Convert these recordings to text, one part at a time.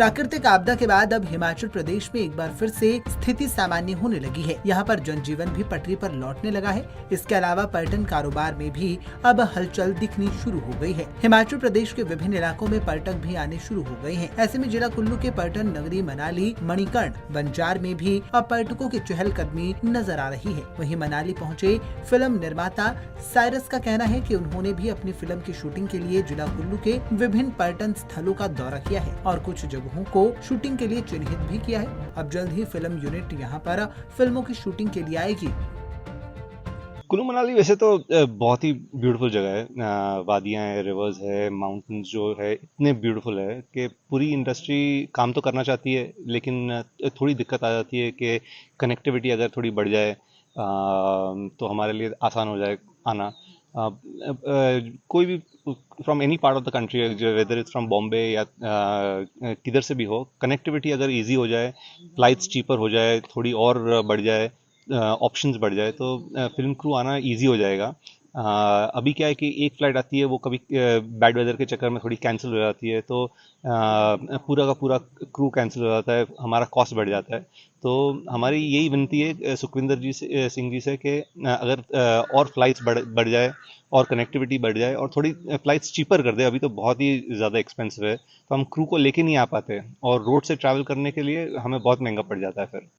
प्राकृतिक आपदा के बाद अब हिमाचल प्रदेश में एक बार फिर से स्थिति सामान्य होने लगी है। यहाँ पर जनजीवन भी पटरी पर लौटने लगा है। इसके अलावा पर्यटन कारोबार में भी अब हलचल दिखनी शुरू हो गई है। हिमाचल प्रदेश के विभिन्न इलाकों में पर्यटक भी आने शुरू हो गए हैं। ऐसे में जिला कुल्लू के पर्यटन नगरी मनाली, मणिकर्ण, बंजार में भी अब पर्यटकों की चहलकदमी नजर आ रही है। वहीं मनाली पहुंचे फिल्म निर्माता साइरस का कहना है कि उन्होंने भी अपनी फिल्म की शूटिंग के लिए जिला कुल्लू के विभिन्न पर्यटन स्थलों का दौरा किया है और कुछ जगहों को शूटिंग के लिए चिन्हित भी किया है। अब जल्द ही फिल्म यूनिट यहाँ पर फिल्मों की शूटिंग के लिए आएगी। कुल्लू मनाली वैसे तो बहुत ही ब्यूटीफुल जगह है। वादियाँ हैं, रिवर्स है, माउंटेन्स जो है इतने ब्यूटीफुल है कि पूरी इंडस्ट्री काम तो करना चाहती है, लेकिन थोड़ी दिक्कत आ जाती है कि कनेक्टिविटी अगर थोड़ी बढ़ जाए तो हमारे लिए आसान हो जाए आना। कोई भी from any part of the country, whether it's from Bombay या किधर से भी हो, कनेक्टिविटी अगर इजी हो जाए, फ्लाइट्स चीपर हो जाए, थोड़ी और बढ़ जाए, ऑप्शंस बढ़ जाए तो फिल्म क्रू आना इजी हो जाएगा। अभी क्या है कि एक फ़्लाइट आती है, वो कभी बैड वेदर के चक्कर में थोड़ी कैंसिल हो जाती है, तो पूरा का पूरा क्रू कैंसिल हो जाता है, हमारा कॉस्ट बढ़ जाता है। तो हमारी यही विनती है सुखविंदर सिंह जी से कि अगर और फ्लाइट्स बढ़ जाए और कनेक्टिविटी बढ़ जाए और थोड़ी फ्लाइट्स चीपर कर दे। अभी तो बहुत ही ज़्यादा एक्सपेंसिव है, तो हम क्रू को लेके नहीं आ पाते और रोड से ट्रैवल करने के लिए हमें बहुत महंगा पड़ जाता है फिर।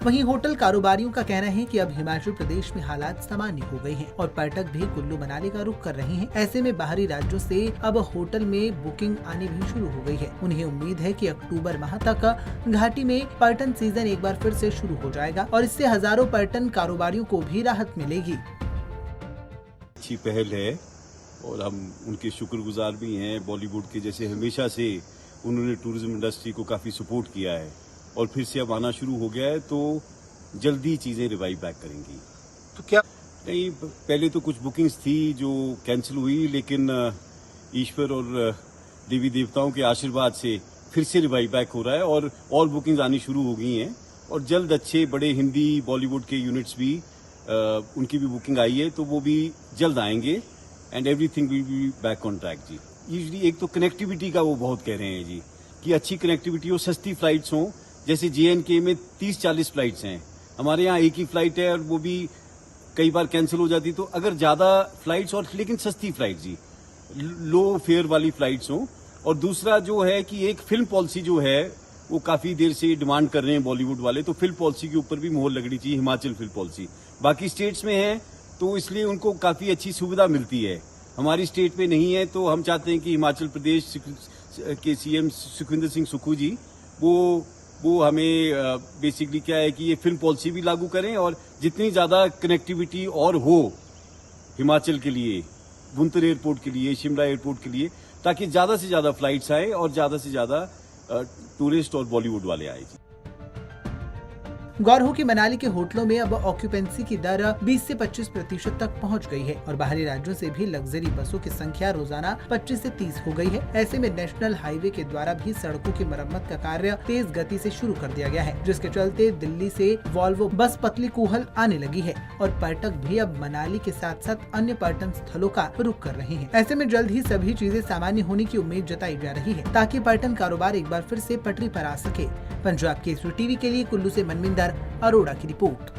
वहीं होटल कारोबारियों का कहना है कि अब हिमाचल प्रदेश में हालात सामान्य हो गए हैं और पर्यटक भी कुल्लू मनाली का रुख कर रहे हैं। ऐसे में बाहरी राज्यों से अब होटल में बुकिंग आनी भी शुरू हो गई है। उन्हें उम्मीद है कि अक्टूबर माह तक घाटी में पर्यटन सीजन एक बार फिर से शुरू हो जाएगा और इससे हजारों पर्यटन कारोबारियों को भी राहत मिलेगी। अच्छी पहल है और हम उनके शुक्रगुजार भी हैं। बॉलीवुड के जैसे हमेशा से उन्होंने टूरिज्म इंडस्ट्री को काफी सपोर्ट किया है और फिर से अब आना शुरू हो गया है, तो जल्दी चीजें रिवाइव बैक करेंगी। तो क्या नहीं, पहले तो कुछ बुकिंग्स थी जो कैंसिल हुई, लेकिन ईश्वर और देवी देवताओं के आशीर्वाद से फिर से रिवाइव बैक हो रहा है और बुकिंग्स आनी शुरू हो गई हैं और जल्द अच्छे बड़े हिंदी बॉलीवुड के यूनिट्स भी उनकी भी बुकिंग आई है, तो वो भी जल्द आएंगे and everything will be back on track जी। यूजली एक तो कनेक्टिविटी का वो बहुत कह रहे हैं जी कि अच्छी कनेक्टिविटी हो, सस्ती फ्लाइट्स हों। जैसे JNK में 30-40 फ्लाइट्स हैं, हमारे यहाँ एक ही फ्लाइट है और वो भी कई बार कैंसिल हो जाती। तो अगर ज्यादा फ्लाइट्स और लेकिन सस्ती फ्लाइट जी, लो फेयर वाली फ्लाइट्स हों। और दूसरा जो है कि एक फिल्म पॉलिसी जो है वो काफी देर से डिमांड कर रहे हैं बॉलीवुड वाले, तो फिल्म पॉलिसी के ऊपर भी मोहर लगनी चाहिए। हिमाचल फिल्म पॉलिसी बाकी स्टेट्स में है तो इसलिए उनको काफी अच्छी सुविधा मिलती है, हमारी स्टेट में नहीं है। तो हम चाहते हैं कि हिमाचल प्रदेश के CM सुखविंदर सिंह सुक्खू जी वो हमें बेसिकली क्या है कि ये फिल्म पॉलिसी भी लागू करें और जितनी ज्यादा कनेक्टिविटी और हो हिमाचल के लिए, भुंतर एयरपोर्ट के लिए, शिमला एयरपोर्ट के लिए, ताकि ज्यादा से ज्यादा फ्लाइट्स आए और ज्यादा से ज्यादा टूरिस्ट और बॉलीवुड वाले आए। गौर हो कि मनाली के होटलों में अब ऑक्यूपेंसी की दर 20 से 25% तक पहुंच गई है और बाहरी राज्यों से भी लग्जरी बसों की संख्या रोजाना 25 से 30 हो गई है। ऐसे में नेशनल हाईवे के द्वारा भी सड़कों की मरम्मत का कार्य तेज गति से शुरू कर दिया गया है, जिसके चलते दिल्ली से वॉल्वो बस पतली कूहल आने लगी है और पर्यटक भी अब मनाली के साथ साथ अन्य पर्यटन स्थलों का रुख कर रहे हैं। ऐसे में जल्द ही सभी चीजें सामान्य होने की उम्मीद जताई जा रही है ताकि पर्यटन कारोबार एक बार फिर से पटरी पर आ सके। पंजाब केसरी टीवी के लिए कुल्लू से मनविंदर अरोड़ा की रिपोर्ट।